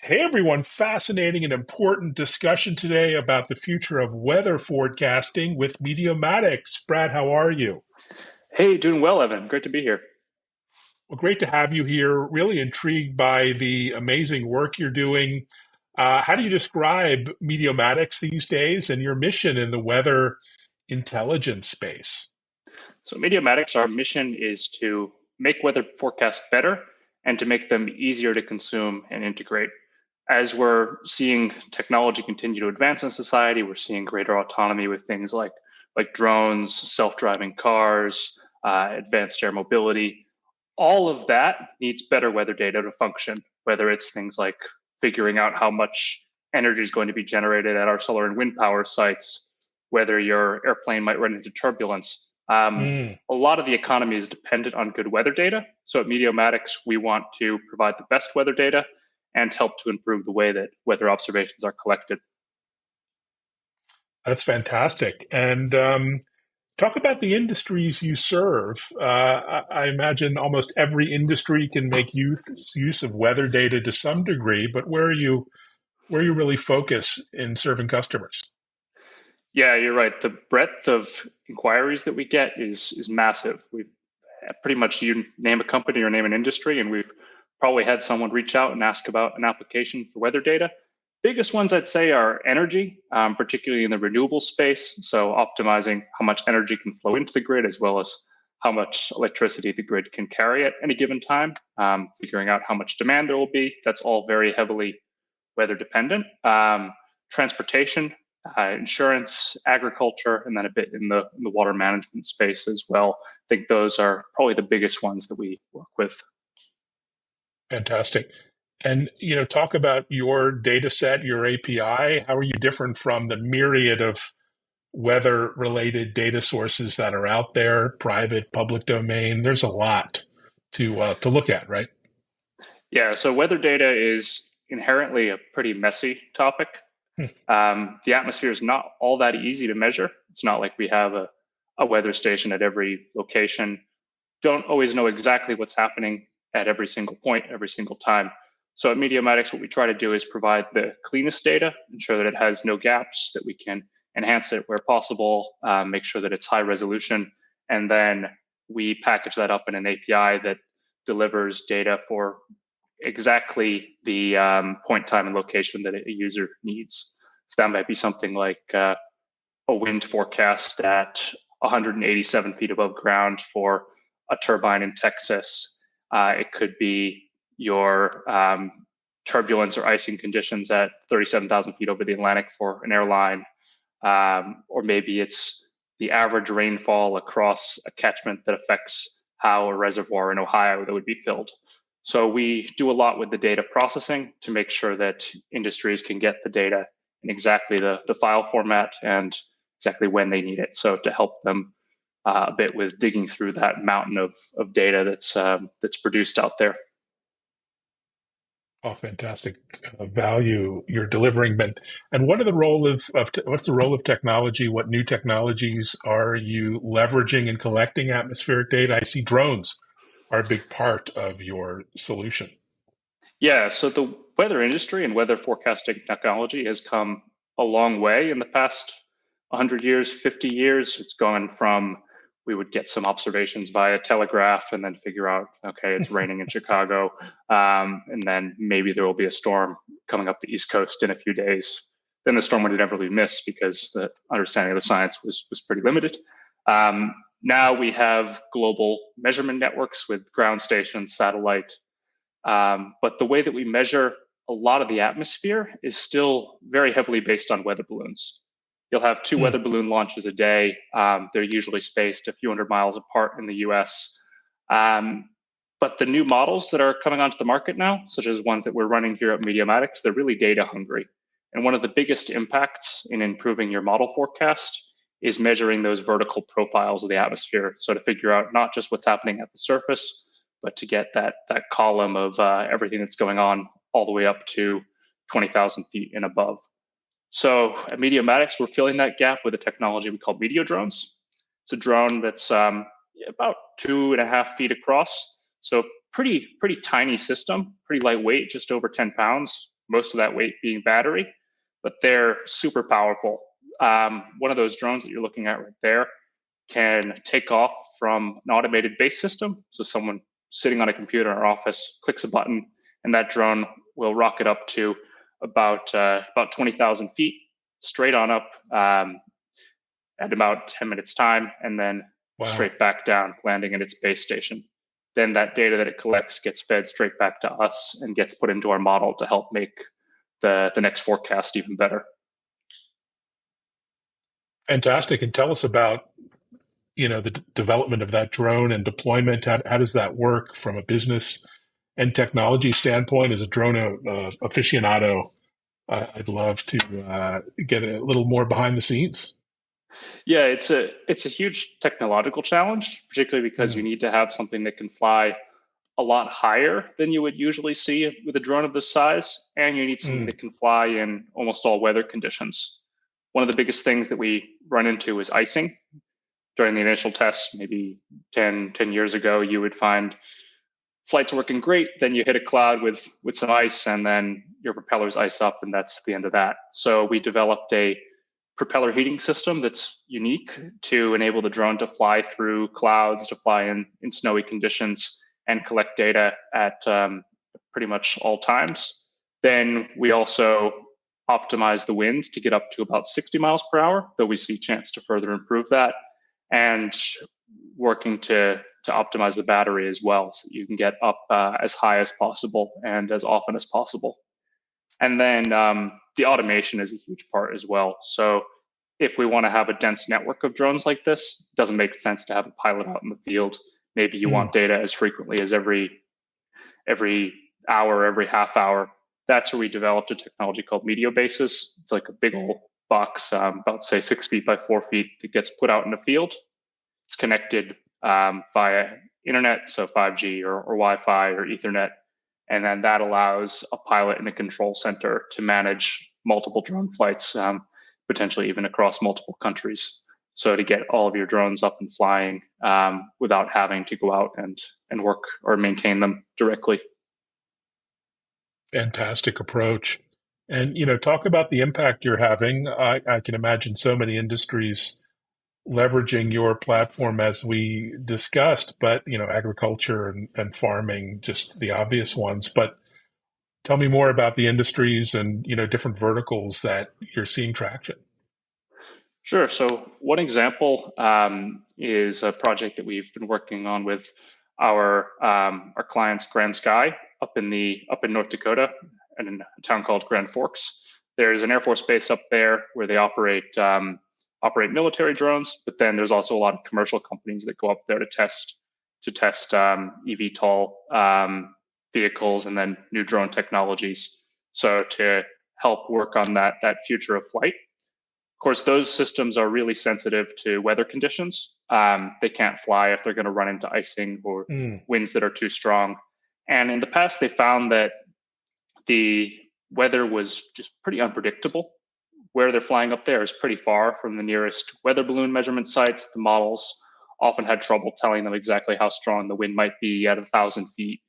Hey everyone, fascinating and important discussion today about the future of weather forecasting with Mediomatics. Brad, how are you? Hey, doing well, Evan. Great to be here. Well, great to have you here. Really intrigued by the amazing work you're doing. How do you describe Mediomatics these days and your mission in the weather intelligence space? So, Mediomatics, our mission is to make weather forecasts better and to make them easier to consume and integrate. As we're seeing technology continue to advance in society, we're seeing greater autonomy with things like drones, self-driving cars, advanced air mobility. All of that needs better weather data to function, whether it's things like figuring out how much energy is going to be generated at our solar and wind power sites, whether your airplane might run into turbulence. Mm, A lot of the economy is dependent on good weather data. So at Mediomatics, we want to provide the best weather data and help to improve the way that weather observations are collected. that's fantastic. And talk about the industries you serve. I imagine almost every industry can make use of weather data to some degree, but where you really focus in serving customers? Yeah, you're right. The breadth of inquiries that we get is massive. We pretty much you name a company or name an industry, and we've probably had someone reach out and ask about an application for weather data. Biggest ones I'd say are energy, particularly in the renewable space. So optimizing how much energy can flow into the grid as well as how much electricity the grid can carry at any given time, figuring out how much demand there will be. That's all very heavily weather dependent. Transportation, insurance, agriculture, and then a bit in the water management space as well. I think those are probably the biggest ones that we work with. Fantastic. And talk about your data set, your API. How are you different from the myriad of weather-related data sources that are out there, private, public domain? There's a lot to look at, right? Yeah, so weather data is inherently a pretty messy topic. Hmm. The atmosphere is not all that easy to measure. It's not like we have a weather station at every location. Don't always know exactly what's happening at every single point, every single time. So at Mediomatics, what we try to do is provide the cleanest data, ensure that it has no gaps, that we can enhance it where possible, make sure that it's high resolution, and then we package that up in an API that delivers data for exactly the point, time, and location that a user needs. So that might be something like a wind forecast at 187 feet above ground for a turbine in Texas. It could be your turbulence or icing conditions at 37,000 feet over the Atlantic for an airline. Or maybe it's the average rainfall across a catchment that affects how a reservoir in Ohio that would be filled. So we do a lot with the data processing to make sure that industries can get the data in exactly the file format and exactly when they need it. So to help them a bit with digging through that mountain of data that's produced out there. Oh, fantastic value you're delivering. But and what are the role what's the role of technology? What new technologies are you leveraging in collecting atmospheric data? I see drones are a big part of your solution. Yeah, so the weather industry and weather forecasting technology has come a long way in the past 100 years, 50 years. It's gone from we would get some observations via telegraph and then figure out, okay, it's raining in Chicago. And then maybe there will be a storm coming up the East Coast in a few days. Then the storm would inevitably miss because the understanding of the science was pretty limited. Now we have global measurement networks with ground stations, satellite, but the way that we measure a lot of the atmosphere is still very heavily based on weather balloons. You'll have two Hmm. weather balloon launches a day. They're usually spaced a few hundred miles apart in the US. Um, but the new models that are coming onto the market now, such as ones that we're running here at Mediomatics, they're really data hungry. And one of the biggest impacts in improving your model forecast is measuring those vertical profiles of the atmosphere. So to figure out not just what's happening at the surface, but to get that column of everything that's going on all the way up to 20,000 feet and above. So at Mediomatics, we're filling that gap with a technology we call Mediodrones. It's a drone that's about 2.5 feet across. So pretty tiny system, pretty lightweight, just over 10 pounds, most of that weight being battery, but they're super powerful. One of those drones that you're looking at right there can take off from an automated base system. So someone sitting on a computer in our office clicks a button, and that drone will rocket up to about 20,000 feet, straight on up at about 10 minutes time, and then straight back down, landing in its base station. Then that data that it collects gets fed straight back to us and gets put into our model to help make the next forecast even better. Fantastic. And tell us about, the development of that drone and deployment. How does that work from a business and technology standpoint? As a drone aficionado, I'd love to get a little more behind the scenes. Yeah, it's a huge technological challenge, particularly because you need to have something that can fly a lot higher than you would usually see with a drone of this size, and you need something that can fly in almost all weather conditions. One of the biggest things that we run into is icing. During the initial tests, maybe 10 years ago, you would find flights working great, then you hit a cloud with some ice, and then your propellers ice up, and that's the end of that. So we developed a propeller heating system that's unique to enable the drone to fly through clouds, to fly in snowy conditions, and collect data at pretty much all times. Then we also optimize the wind to get up to about 60 miles per hour, though we see a chance to further improve that, and working to optimize the battery as well, so you can get up as high as possible and as often as possible. And then the automation is a huge part as well. So if we want to have a dense network of drones like this, it doesn't make sense to have a pilot out in the field. Maybe you want data as frequently as every hour, every half hour. That's where we developed a technology called Mediobases. It's like a big old box, about say 6 feet by 4 feet, that gets put out in the field. It's connected via internet, so 5G or Wi-Fi or Ethernet. And then that allows a pilot in a control center to manage multiple drone flights, potentially even across multiple countries. So to get all of your drones up and flying without having to go out and work or maintain them directly. Fantastic approach. And, talk about the impact you're having. I can imagine so many industries leveraging your platform as we discussed, but, agriculture and farming, just the obvious ones. But tell me more about the industries and, different verticals that you're seeing traction. Sure. So one example is a project that we've been working on with our clients, Grand Sky, up in North Dakota, and in a town called Grand Forks. There's an Air Force base up there where they operate military drones, but then there's also a lot of commercial companies that go up there to test eVTOL vehicles and then new drone technologies. So to help work on that future of flight. Of course, those systems are really sensitive to weather conditions. They can't fly if they're going to run into icing or winds that are too strong. And in the past, they found that the weather was just pretty unpredictable. Where they're flying up there is pretty far from the nearest weather balloon measurement sites. The models often had trouble telling them exactly how strong the wind might be at 1,000 feet,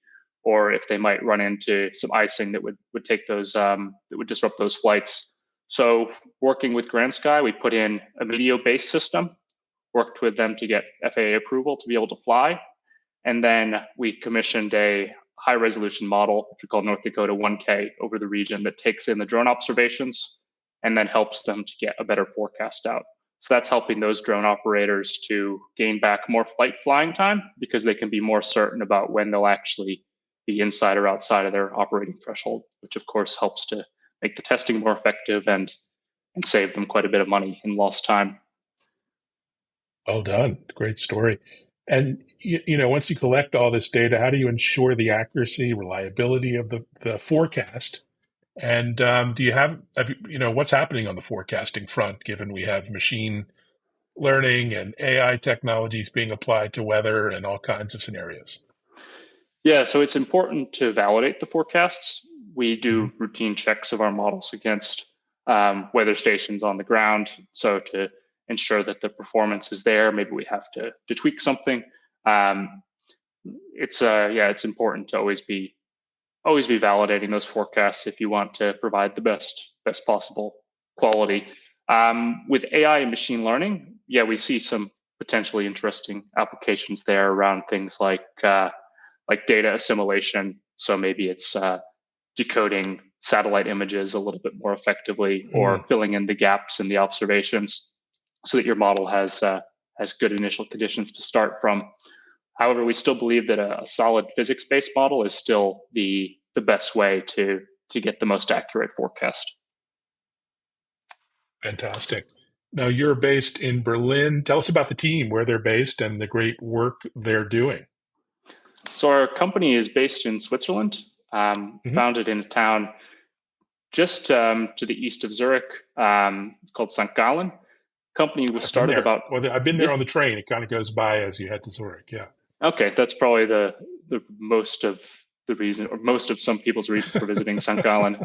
or if they might run into some icing that would take those that would disrupt those flights. So working with Grand Sky, we put in a Medio-based system, worked with them to get FAA approval to be able to fly. And then we commissioned a high resolution model, which we call North Dakota 1K, over the region that takes in the drone observations and then helps them to get a better forecast out. So that's helping those drone operators to gain back more flight flying time because they can be more certain about when they'll actually be inside or outside of their operating threshold, which of course helps to make the testing more effective and save them quite a bit of money in lost time. Well done. Great story. And, once you collect all this data, how do you ensure the accuracy, reliability of the forecast? And do you have what's happening on the forecasting front, given we have machine learning and AI technologies being applied to weather and all kinds of scenarios? Yeah, so it's important to validate the forecasts. We do routine checks of our models against weather stations on the ground. So to ensure that the performance is there, maybe we have to tweak something. It's important to always be always be validating those forecasts if you want to provide the best possible quality. With AI and machine learning, yeah, we see some potentially interesting applications there around things like data assimilation. So maybe it's decoding satellite images a little bit more effectively, or Mm. filling in the gaps in the observations, so that your model has good initial conditions to start from. However, we still believe that a solid physics-based model is still the best way to get the most accurate forecast. Fantastic. Now you're based in Berlin. Tell us about the team, where they're based, and the great work they're doing. So our company is based in Switzerland, Hmm. founded in a town just to the east of Zurich. It's called St. Gallen. Company was I've been started there. about, Well, I've been there yeah. on the train. It kind of goes by as you head to Zurich. Yeah. Okay, that's probably the most of the reason, or most of some people's reasons for visiting St. Gallen.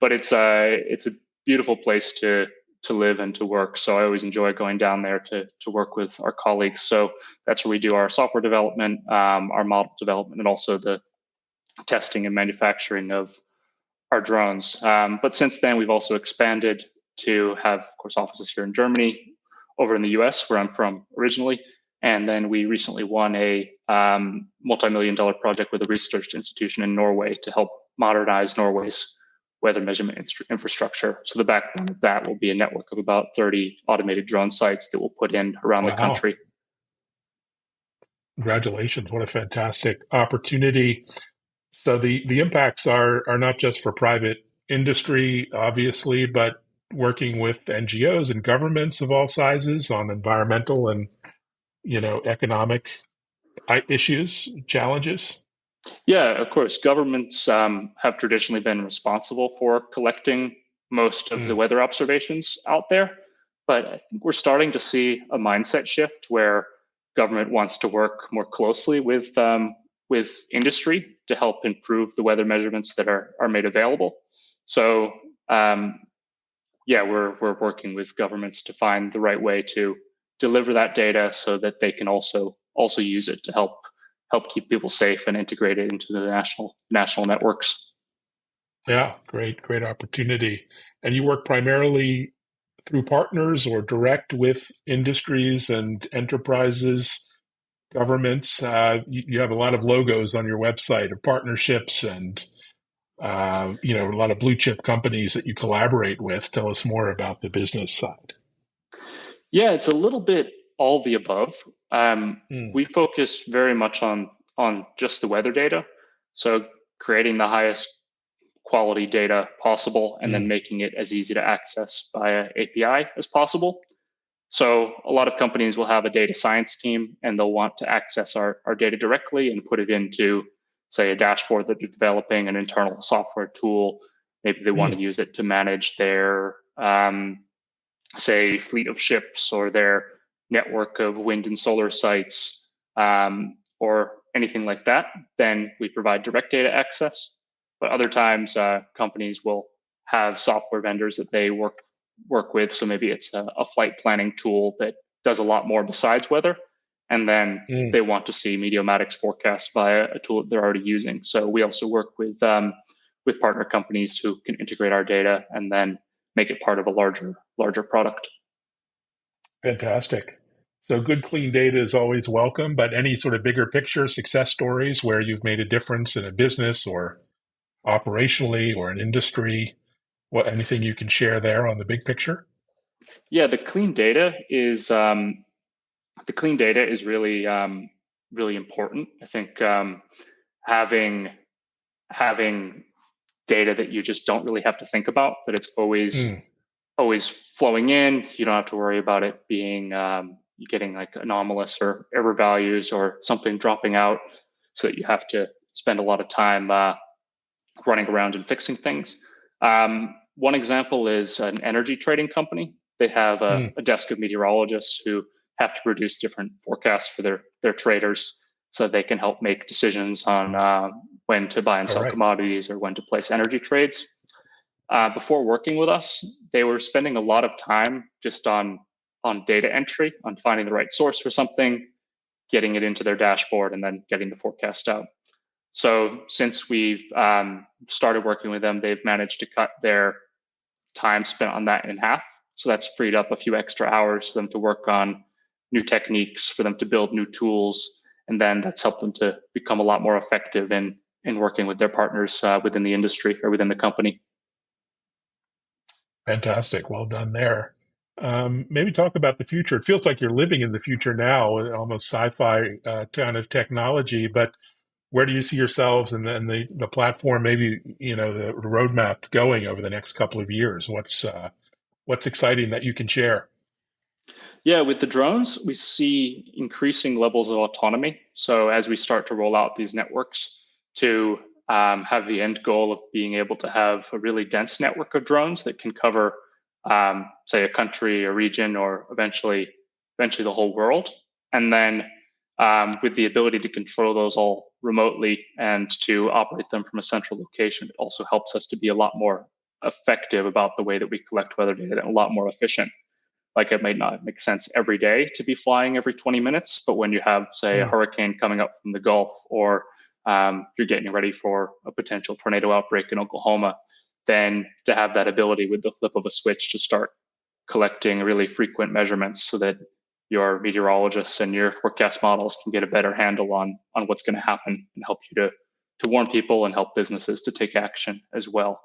But it's a beautiful place to live and to work. So I always enjoy going down there to work with our colleagues. So that's where we do our software development, our model development, and also the testing and manufacturing of our drones. But since then, we've also expanded to have, of course, offices here in Germany, over in the US, where I'm from originally. And then we recently won a multi-million-dollar project with a research institution in Norway to help modernize Norway's weather measurement infrastructure. So the backbone of that will be a network of about 30 automated drone sites that we'll put in around the Wow. country. Congratulations. What a fantastic opportunity. So the impacts are not just for private industry, obviously, but working with NGOs and governments of all sizes on environmental and, economic issues, challenges. Yeah, of course. Governments have traditionally been responsible for collecting most of the Mm. weather observations out there. But I think we're starting to see a mindset shift where government wants to work more closely with industry to help improve the weather measurements that are made available. So um, yeah, we're working with governments to find the right way to deliver that data so that they can also use it to help keep people safe and integrate it into the national networks. Yeah, great opportunity. And you work primarily through partners or direct with industries and enterprises, governments. You have a lot of logos on your website of partnerships and a lot of blue chip companies that you collaborate with. Tell us more about the business side. Yeah, it's a little bit all the above. Mm. We focus very much on just the weather data, so creating the highest quality data possible and then Mm. making it as easy to access via API as possible. So a lot of companies will have a data science team and they'll want to access our data directly and put it into, say, a dashboard that they're developing, an internal software tool. Maybe they want to Mm. use it to manage their, say, fleet of ships or their network of wind and solar sites, or anything like that. Then we provide direct data access. But other times, companies will have software vendors that they work with. So maybe it's a flight planning tool that does a lot more besides weather. And then Mm. they want to see Mediomatics forecast via a tool that they're already using. So we also work with partner companies who can integrate our data and then make it part of a larger product. Fantastic. So good, clean data is always welcome, but any sort of bigger picture success stories where you've made a difference in a business or operationally or an industry, anything you can share there on the big picture? Yeah, the clean data is really important. I think having having data that you just don't really have to think about, that it's Mm. always flowing in. You don't have to worry about it being getting like anomalous or error values or something dropping out, so that you have to spend a lot of time running around and fixing things. One example is an energy trading company. They have Mm. a desk of meteorologists who have to produce different forecasts for their traders, so they can help make decisions on when to buy and All sell right. commodities or when to place energy trades. Before working with us, they were spending a lot of time just on data entry, on finding the right source for something, getting it into their dashboard, and then getting the forecast out. So since we've started working with them, they've managed to cut their time spent on that in half. So that's freed up a few extra hours for them to work on new techniques, for them to build new tools, and then that's helped them to become a lot more effective in working with their partners within the industry or within the company. Fantastic. Well done there. Maybe talk about the future. It feels like you're living in the future now, almost sci-fi kind of technology, but where do you see yourselves and then the platform, maybe, the roadmap going over the next couple of years? What's exciting that you can share? Yeah, with the drones, we see increasing levels of autonomy. So as we start to roll out these networks to have the end goal of being able to have a really dense network of drones that can cover, say, a country, a region, or eventually the whole world, and then with the ability to control those all remotely and to operate them from a central location, it also helps us to be a lot more effective about the way that we collect weather data and a lot more efficient. Like it might not make sense every day to be flying every 20 minutes, but when you have, say, a Mm. hurricane coming up from the Gulf, or you're getting ready for a potential tornado outbreak in Oklahoma, then to have that ability with the flip of a switch to start collecting really frequent measurements so that your meteorologists and your forecast models can get a better handle on what's going to happen and help you to warn people and help businesses to take action as well.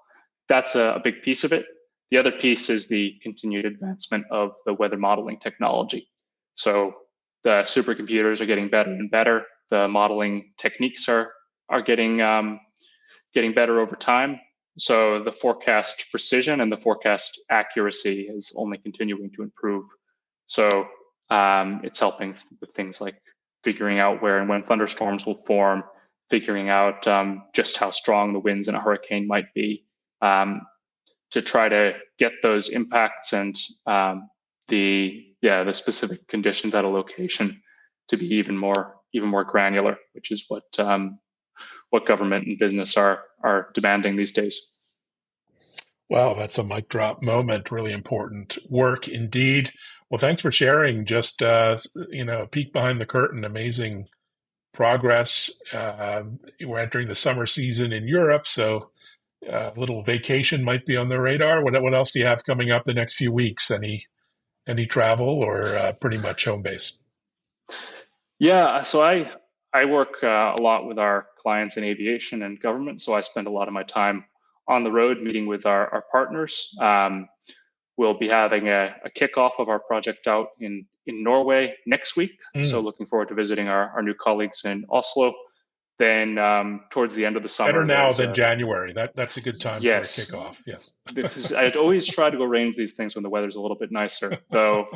That's a big piece of it. The other piece is the continued advancement of the weather modeling technology. So the supercomputers are getting better and better. The modeling techniques are getting better over time. So the forecast precision and the forecast accuracy is only continuing to improve. So it's helping with things like figuring out where and when thunderstorms will form, figuring out just how strong the winds in a hurricane might be, to try to get those impacts and the specific conditions at a location to be even more granular, which is what government and business are demanding these days. Wow, that's a mic drop moment. Really important work indeed. Well, thanks for sharing. Just a peek behind the curtain. Amazing progress. We're entering the summer season in Europe, so a little vacation might be on the radar. What else do you have coming up the next few weeks? Any travel or pretty much home base? Yeah, so I work a lot with our clients in aviation and government, so I spend a lot of my time on the road meeting with our partners. We'll be having a kickoff of our project out in Norway next week, so Mm. looking forward to visiting our new colleagues in Oslo. Then towards the end of the Better summer, now there's than a January. That's a good time for a yes, kickoff. Yes. because I'd always try to arrange these things when the weather's a little bit nicer. So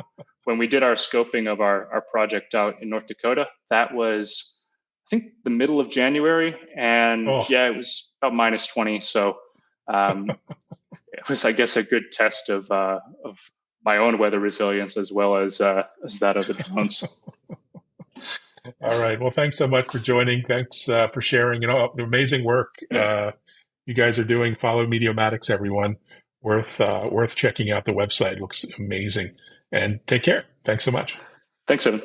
when we did our scoping of our project out in North Dakota, that was, I think, the middle of January. And Oh, yeah, it was about minus 20. So um, it was, I guess, a good test of my own weather resilience as that of the drones. all right. Well, thanks so much for joining. Thanks for sharing. The amazing work Yeah. you guys are doing. Follow Mediomatics, everyone. Worth checking out the website. Looks amazing. And take care. Thanks so much. Thanks, Evan.